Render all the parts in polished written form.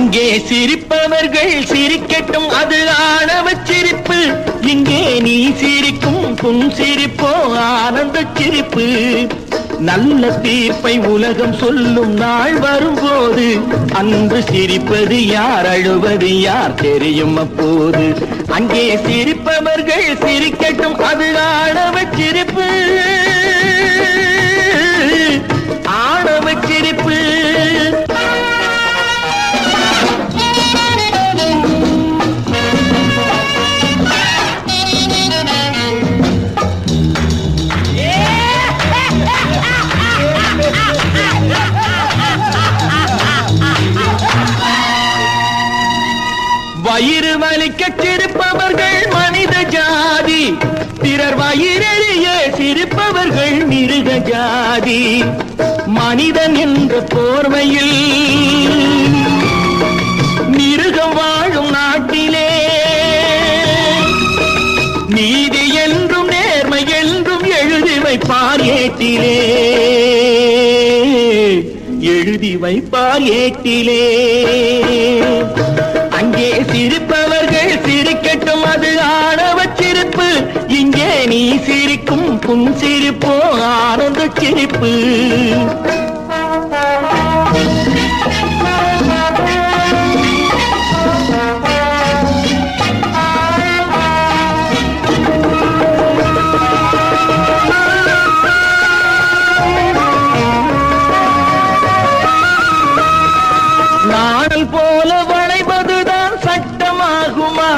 அங்கே சிரிப்பவர்கள் சிரிக்கட்டும், அது ஆணவ சிரிப்பு. இங்கே நீ சிரிக்கும் புன் சிரிப்போ ஆனந்த சிரிப்பு. நல்ல தீர்ப்பை உலகம் சொல்லும் நாள் வரும்போது அன்று சிரிப்பது யார், அழுவது யார் தெரியும் அப்போது. அங்கே சிரிப்பவர்கள் சிரிக்கட்டும், அது ஆணவ சிரிப்பு, ஆணவ சிரிப்பு. வயிறு வலிக்க சிரிப்பவர்கள் மனித ஜாதி, பிறர் வயிறெறிய சிரிப்பவர்கள் மிருக ஜாதி. மனிதன் என்ற போர்வையில் மிருகம் வாழும் நாட்டிலே நீதி என்றும் நேர்மை என்றும் எழுதி வைப்பார் ஏட்டிலே, எழுதி வைப்பார் ஏட்டிலே. அங்கே சிரிப்பவர்கள் சிரிக்கட்டும், அது ஆணவ சிரிப்பு. இங்கே நீ சிரிக்கும் புன் சிரிப்போ ஆனந்த சிரிப்பு. நாடல் போல வளைவதுதான் சட்டமாகுமா?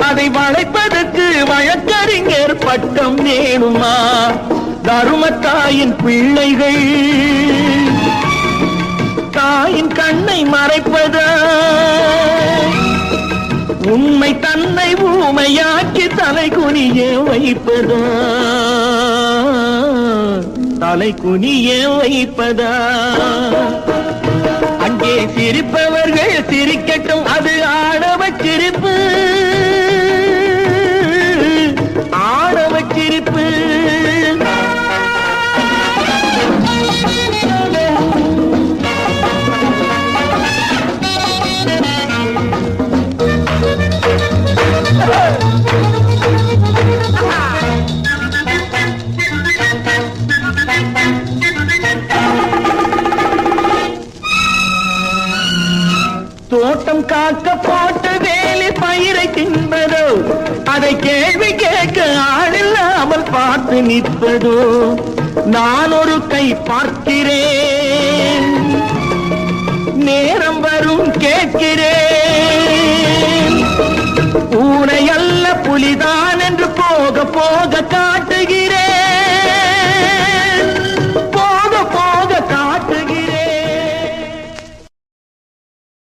அதை வளைப்பதற்கு வழக்கறிஞர் பட்டம் வேணுமா? தருமத்தாயின் பிள்ளைகள் தாயின் கண்ணை மறைப்பதா? உண்மை தன்னை ஊமையாக்கி தலை குனிய வைப்பதா? தலை குனிய வைப்பதா? அங்கே சிரிப்பவர்கள் சிரிக்கட்டும், அது ஆணவ சிரிப்பு, ஆணவ சிரிப்பு. தோட்டம் காக்க போட்ட வேலி பயிரை தின்பதோ, அதை கேள்வி கேட்க ஆளில்லாமல் பார்த்து நிற்பதோ. நான் ஒரு கை பார்க்கிறேன்,